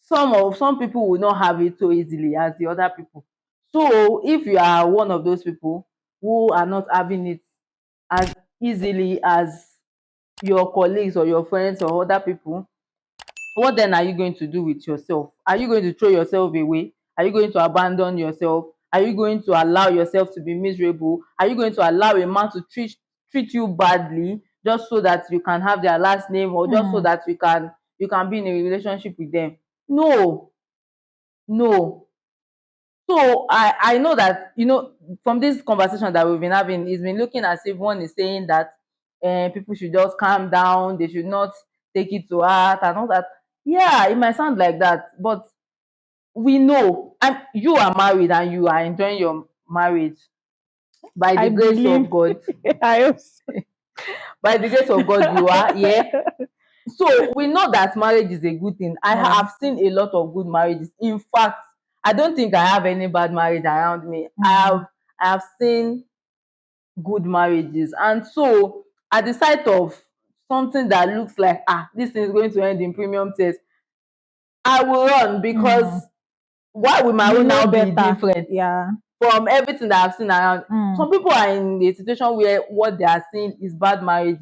some people will not have it so easily as the other people. So if you are one of those people who are not having it as easily as your colleagues or your friends or other people, what then are you going to do with yourself? Are you going to throw yourself away? Are you going to abandon yourself? Are you going to allow yourself to be miserable? Are you going to allow a man to treat you badly just so that you can have their last name, or just so that you can be in a relationship with them? No, no. So I know that, from this conversation that we've been having, it's been looking as if one is saying that people should just calm down, they should not take it to heart and all that. Yeah, it might sound like that, but we know, and you are married and you are enjoying your marriage by I the grace believe. of God. I hope so. By the grace of God, you are, yeah. So we know that marriage is a good thing. I Yeah. have seen a lot of good marriages. In fact, I don't think I have any bad marriage around me. I have seen good marriages. And so at the sight of something that looks like, this thing is going to end in premium tears, I will run, because why will my You own know now be better. different Yeah. from everything that I've seen around? Mm. Some people are in a situation where what they are seeing is bad marriages.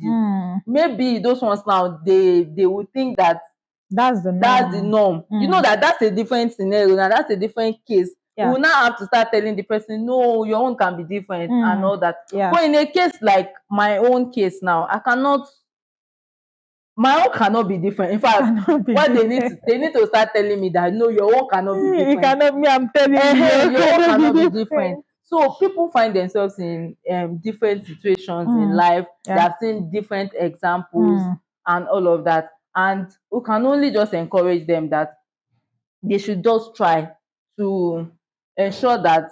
Maybe those ones now, they would think that That's the that's the norm. norm. You know that that's a different scenario now, that's a different case. Yeah. We will now have to start telling the person, no, your own can be different and all that. Yeah. But in a case like my own case now, my own cannot be different. In fact, what they need to start telling me that no, your own cannot be You different. cannot me, I'm telling you, Your own cannot be different. different. So people find themselves in different situations in life. Yeah. They have seen different examples and all of that. And we can only just encourage them that they should just try to ensure that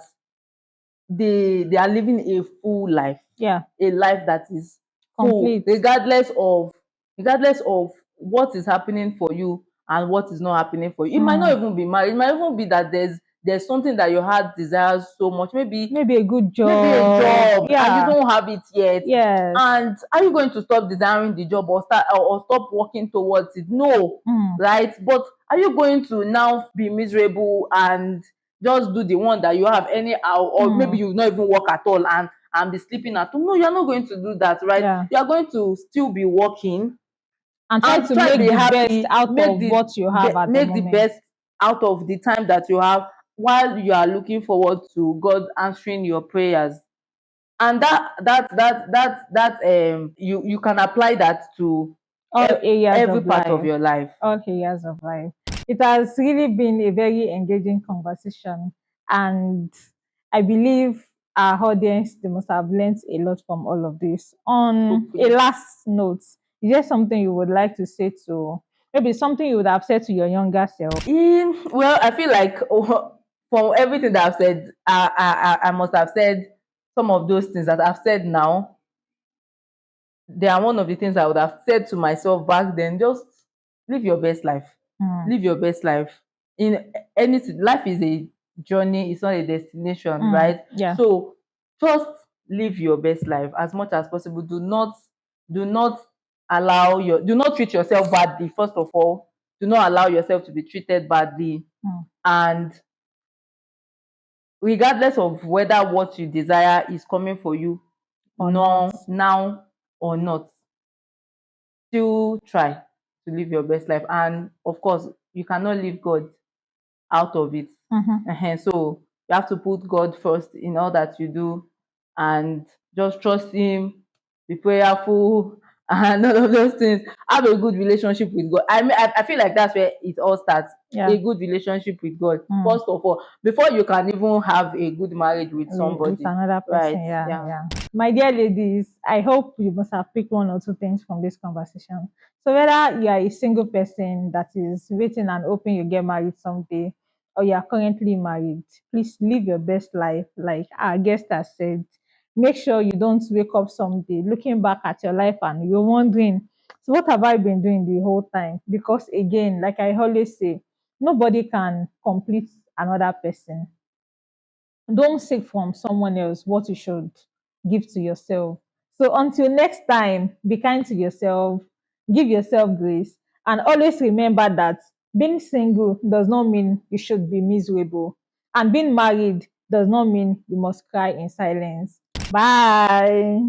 they are living a full life. Yeah. A life that is full, Complete. regardless of what is happening for you and what is not happening for you. It might not even be marriage. It might even be that there's something that your heart desires so much. Maybe a good job. Maybe a job, Yeah. and you don't have it yet. Yes. And are you going to stop desiring the job, or stop working towards it? No. Right? But are you going to now be miserable and just do the one that you have anyhow, or maybe you not even work at all and be sleeping at home? No, you're not going to do that, right? Yeah. You are going to still be working And try to try make be the happy, best out of what you have at the make the moment. best out of the time that you have, while you are looking forward to God answering your prayers. And you can apply that to All areas every of part of life. your life. All areas of life. It has really been a very engaging conversation, and I believe our audience, they must have learned a lot from all of this. On a last note, is there something you would like to say to, maybe something you would have said to your younger self? Well, I feel like from everything that I've said, I must have said some of those things that I've said now. They are one of the things I would have said to myself back then. Just live your best life. Live your best life. In anything, life is a journey, it's not a destination, right? Yeah. So just live your best life as much as possible. Do not do not treat yourself badly, first of all. Do not allow yourself to be treated badly. And regardless of whether what you desire is coming for you Or no, not. now or not, still try to live your best life. And of course, you cannot leave God out of it. So you have to put God first in all that you do, and just trust Him, be prayerful, and all of those things. have a good relationship with God. I mean, I feel like that's where it all starts. A Yeah. good relationship with God, Mm. first of all, before you can even have a good marriage with With somebody, another right? person. Yeah, Yeah. yeah. My dear ladies, I hope you must have picked one or two things from this conversation. So whether you are a single person that is waiting and hoping you get married someday, or you are currently married, please live your best life. Like our guest has said, make sure you don't wake up someday looking back at your life and you're wondering, so what have I been doing the whole time? Because again, like I always say, nobody can complete another person. Don't seek from someone else what you should give to yourself. So until next time, be kind to yourself, give yourself grace, and always remember that being single does not mean you should be miserable. And being married does not mean you must cry in silence. Bye.